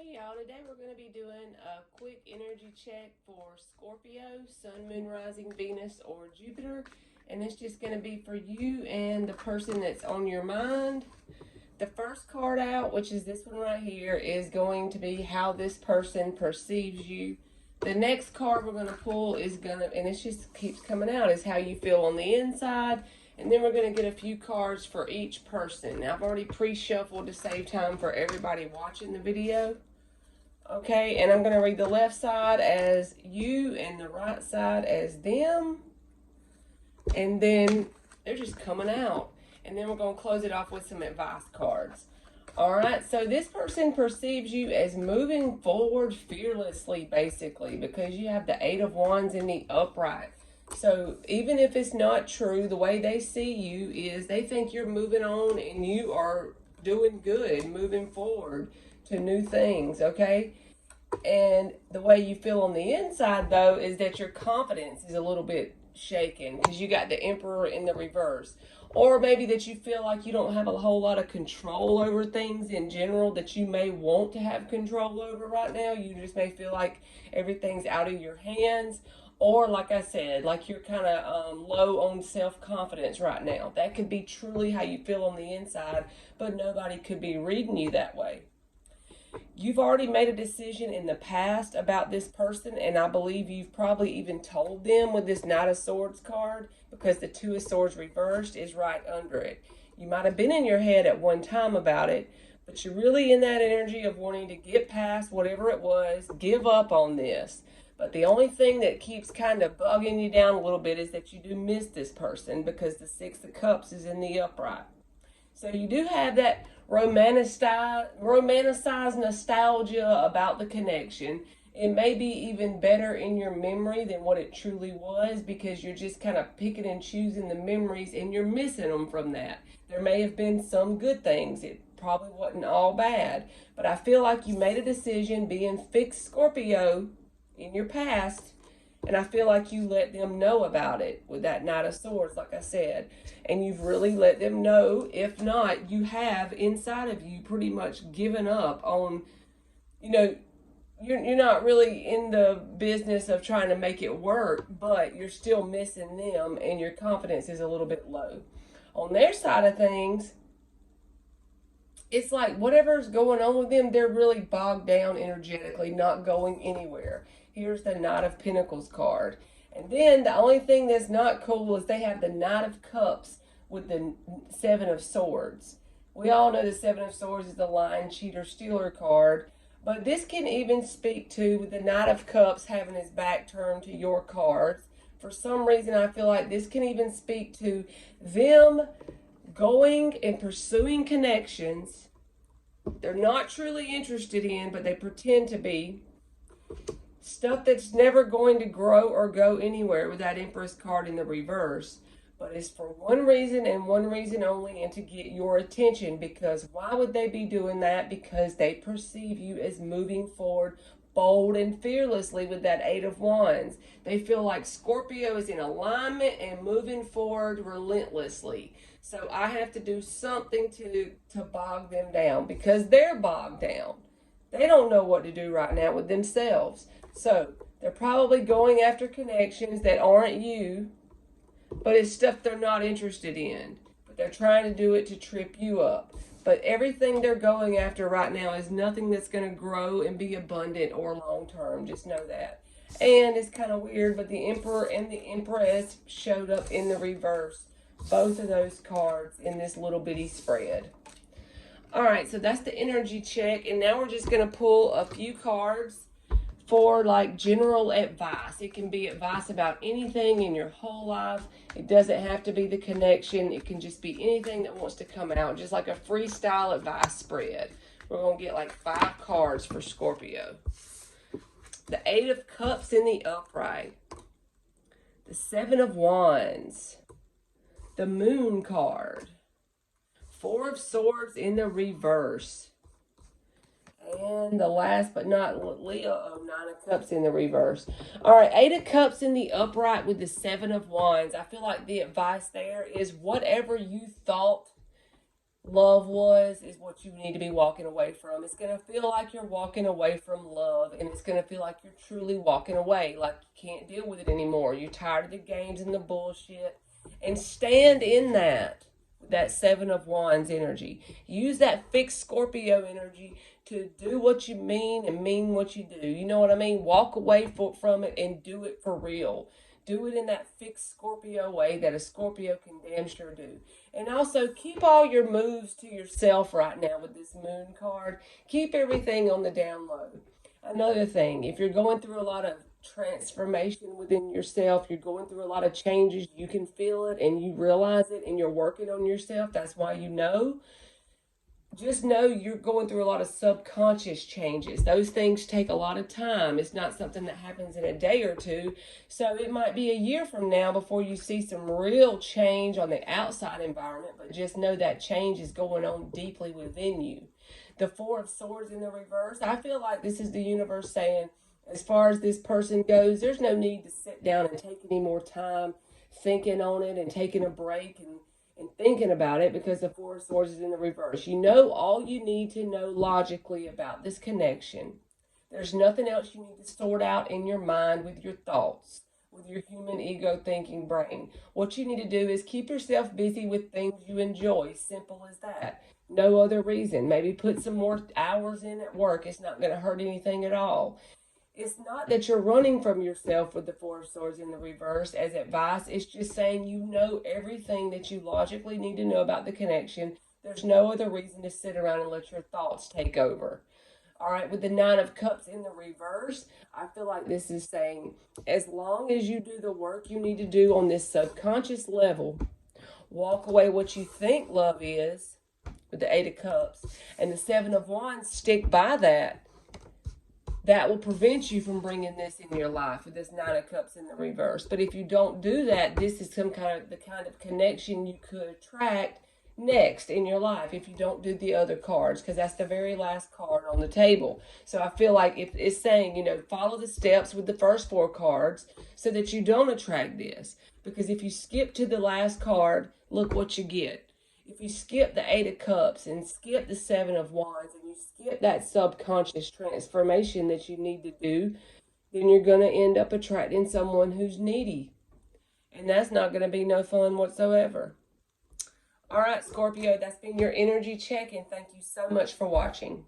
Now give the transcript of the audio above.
Hey y'all, today we're going to be doing a quick energy check for Scorpio, Sun, Moon, Rising, Venus, or Jupiter. And it's just going to be for you and the person that's on your mind. The first card out, which is this one right here, is going to be how this person perceives you. The next card we're going to pull is going to, and it just keeps coming out, is how you feel on the inside. And then we're going to get a few cards for each person. Now, I've already pre-shuffled to save time for everybody watching the video. Okay, and I'm going to read the left side as you and the right side as them. And then they're just coming out. And then we're going to close it off with some advice cards. All right, so this person perceives you as moving forward fearlessly, basically, because you have the Eight of Wands in the upright. So even if it's not true, the way they see you is they think you're moving on and you are doing good, moving forward to new things, okay? And the way you feel on the inside, though, is that your confidence is a little bit shaken because you got the Emperor in the reverse. Or maybe that you feel like you don't have a whole lot of control over things in general that you may want to have control over right now. You just may feel like everything's out of your hands. Or, like I said, like you're kind of low on self-confidence right now. That could be truly how you feel on the inside, but nobody could be reading you that way. You've already made a decision in the past about this person, and I believe you've probably even told them with this Knight of Swords card, because the Two of Swords reversed is right under it. You might have been in your head at one time about it, but you're really in that energy of wanting to get past whatever it was, give up on this. But the only thing that keeps kind of bugging you down a little bit is that you do miss this person because the Six of Cups is in the upright. So you do have that romanticized nostalgia about the connection. It may be even better in your memory than what it truly was because you're just kind of picking and choosing the memories and you're missing them from that. There may have been some good things. It probably wasn't all bad. But I feel like you made a decision being fixed Scorpio in your past, and I feel like you let them know about it with that Knight of Swords, like I said. And you've really let them know. If not, you have inside of you pretty much given up on, you're not really in the business of trying to make it work, but you're still missing them and your confidence is a little bit low. On their side of things, it's like whatever's going on with them, they're really bogged down energetically, not going anywhere. Here's the Knight of Pentacles card. And then the only thing that's not cool is they have the Knight of Cups with the Seven of Swords. We all know the Seven of Swords is the lying, cheater, stealer card. But this can even speak to, with the Knight of Cups having his back turned to your cards. For some reason, I feel like this can even speak to them going and pursuing connections they're not truly interested in, but they pretend to be. Stuff that's never going to grow or go anywhere with that Empress card in the reverse. But it's for one reason and one reason only, and to get your attention. Because why would they be doing that? Because they perceive you as moving forward bold and fearlessly with that Eight of Wands. They feel like Scorpio is in alignment and moving forward relentlessly. So I have to do something to bog them down because they're bogged down. They don't know what to do right now with themselves. So they're probably going after connections that aren't you, but it's stuff they're not interested in. But they're trying to do it to trip you up. But everything they're going after right now is nothing that's going to grow and be abundant or long-term. Just know that. And it's kind of weird, but the Emperor and the Empress showed up in the reverse. Both of those cards in this little bitty spread. All right, so that's the energy check. And now we're just going to pull a few cards for like general advice. It can be advice about anything in your whole life. It doesn't have to be the connection. It can just be anything that wants to come out, just like a freestyle advice spread. We're going to get like 5 cards for Scorpio. The Eight of Cups in the upright. The Seven of Wands. The Moon card. Four of Swords in the reverse. And the last but not Leo, Nine of Cups in the reverse. All right, Eight of Cups in the upright with the Seven of Wands. I feel like the advice there is whatever you thought love was is what you need to be walking away from. It's going to feel like you're walking away from love, and it's going to feel like you're truly walking away, like you can't deal with it anymore. You're tired of the games and the bullshit, and stand in that Seven of Wands energy. Use that fixed Scorpio energy to do what you mean and mean what you do. You know what I mean? Walk away from it and do it for real. Do it in that fixed Scorpio way that a Scorpio can damn sure do. And also keep all your moves to yourself right now with this moon card. Keep everything on the down low. Another thing, if you're going through a lot of transformation within yourself, you're going through a lot of changes, you can feel it and you realize it and you're working on yourself. That's why you know. Just know you're going through a lot of subconscious changes. Those things take a lot of time. It's not something that happens in a day or two. So it might be a year from now before you see some real change on the outside environment, but just know that change is going on deeply within you. The Four of Swords in the reverse, I feel like this is the universe saying, as far as this person goes, there's no need to sit down and take any more time thinking on it and taking a break and thinking about it, because the Four of Swords is in the reverse. You know all you need to know logically about this connection. There's nothing else you need to sort out in your mind with your thoughts, with your human ego thinking brain. What you need to do is keep yourself busy with things you enjoy. Simple as that. No other reason. Maybe put some more hours in at work. It's not going to hurt anything at all. It's not that you're running from yourself with the Four of Swords in the reverse as advice. It's just saying you know everything that you logically need to know about the connection. There's no other reason to sit around and let your thoughts take over. All right, with the Nine of Cups in the reverse, I feel like this is saying as long as you do the work you need to do on this subconscious level, walk away what you think love is with the Eight of Cups and the Seven of Wands, stick by that. That will prevent you from bringing this in your life with this Nine of Cups in the reverse. But if you don't do that, this is the kind of connection you could attract next in your life if you don't do the other cards, because that's the very last card on the table. So I feel like if it's saying, follow the steps with the first four cards so that you don't attract this. Because if you skip to the last card, look what you get. If you skip the Eight of Cups and skip the Seven of Wands and you skip that subconscious transformation that you need to do, then you're going to end up attracting someone who's needy. And that's not going to be no fun whatsoever. All right, Scorpio, that's been your energy check, and thank you so much for watching.